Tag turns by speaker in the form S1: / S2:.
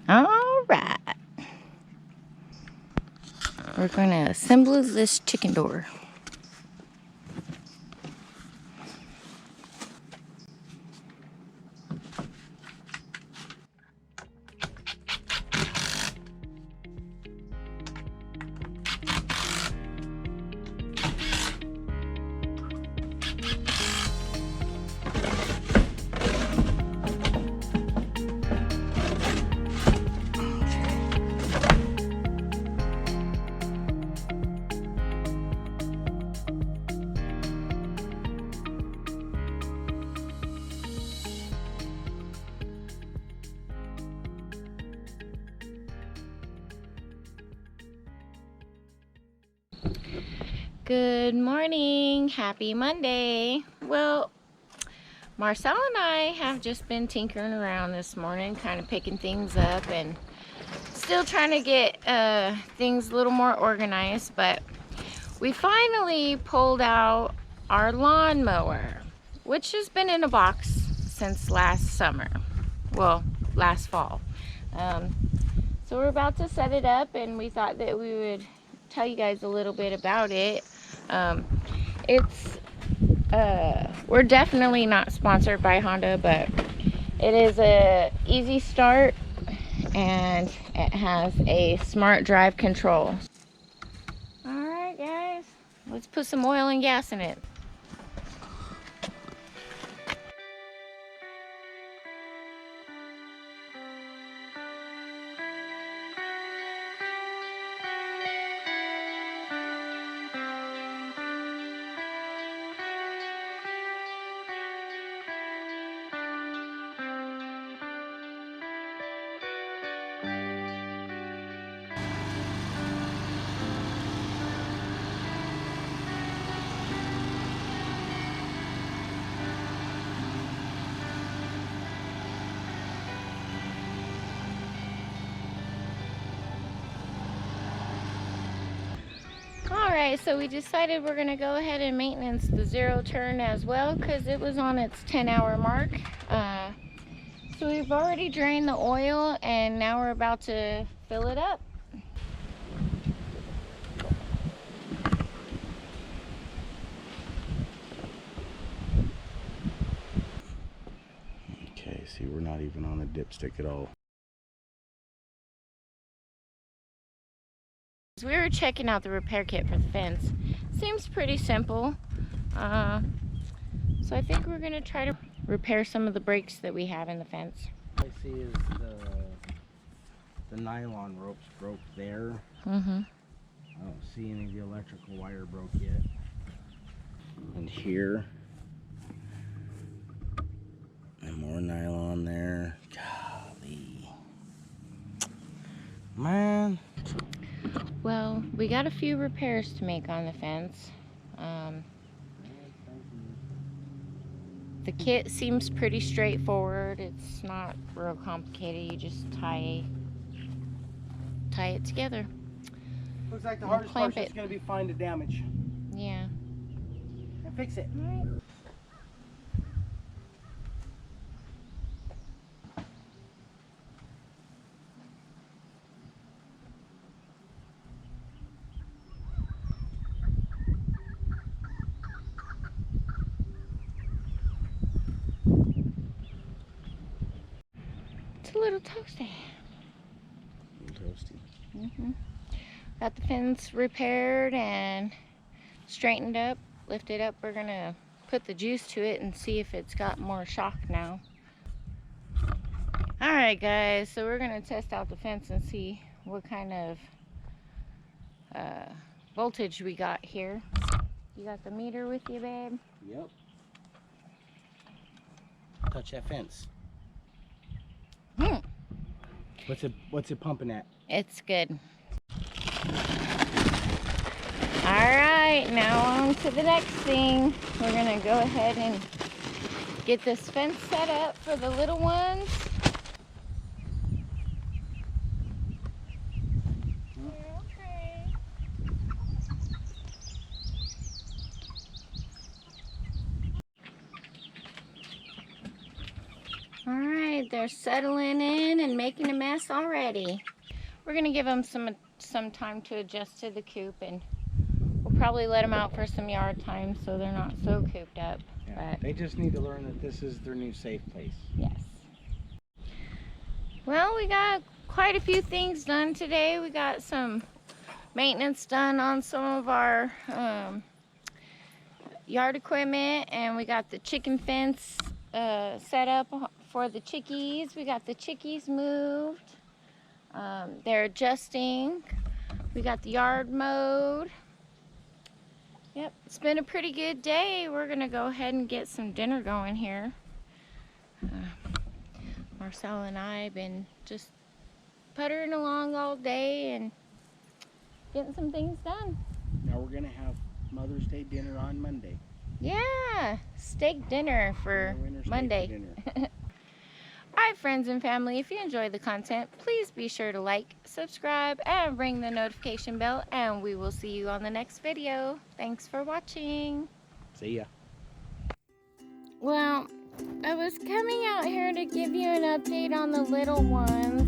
S1: All right. We're going to assemble this chicken door. Good morning. Happy Monday. Well, Marcel and I have just been tinkering around this morning, kind of picking things up and still trying to get things a little more organized, but we finally pulled out our lawn mower, which has been in a box since last summer. Well, last fall. So we're about to set it up, and we thought that we would tell you guys a little bit about it. We're definitely not sponsored by Honda, but it is a easy start and it has a smart drive control. All right, guys, let's put some oil and gas in it. Alright, so we decided we're going to go ahead and maintenance the zero turn as well because it was on its 10-hour mark. So we've already drained the oil and now we're about to fill it up.
S2: Okay, see, we're not even on a dipstick at all.
S1: We were checking out the repair kit for the fence. Seems pretty simple. So I think we're going to try to repair some of the breaks that we have in the fence.
S2: What I see is the nylon ropes broke there.
S1: Mm-hmm.
S2: I don't see any of the electrical wire broke yet. And here. And more nylon there. Golly. Man.
S1: Well, we got a few repairs to make on the fence. The kit seems pretty straightforward. It's not real complicated. You just tie it together.
S3: Looks like the hardest part is going to be find the damage.
S1: Yeah.
S3: And fix it.
S1: All right. It's a little toasty. Mm-hmm. Got the fence repaired and straightened up, lifted up. We're gonna put the juice to it and see if it's got more shock now. All right, guys, so we're gonna test out the fence and see what kind of voltage we got here. You got the meter with you, babe?
S2: Yep. Touch that fence. What's it pumping at?
S1: It's good. Alright, now on to the next thing. We're gonna go ahead and get this fence set up for the little ones. Okay. Alright, they're settling in and making a mess already. We're gonna give them some time to adjust to the coop, and we'll probably let them out for some yard time so they're not so cooped up.
S2: Yeah,
S1: But
S2: they just need to learn that this is their new safe place.
S1: yes. Well, we got quite a few things done today. We got some maintenance done on some of our yard equipment, and we got the chicken fence set up for the chickies. We got the chickies moved. They're adjusting. We got the yard mowed. Yep, it's been a pretty good day. We're gonna go ahead and get some dinner going here. Marcel and I have been just puttering along all day and getting some things done.
S2: Now we're gonna have Mother's Day dinner on Monday.
S1: Yeah, steak dinner for Monday. Alright, friends and family, if you enjoy the content, please be sure to like, subscribe, and ring the notification bell, and we will see you on the next video. Thanks for watching.
S2: See ya.
S1: Well, I was coming out here to give you an update on the little ones.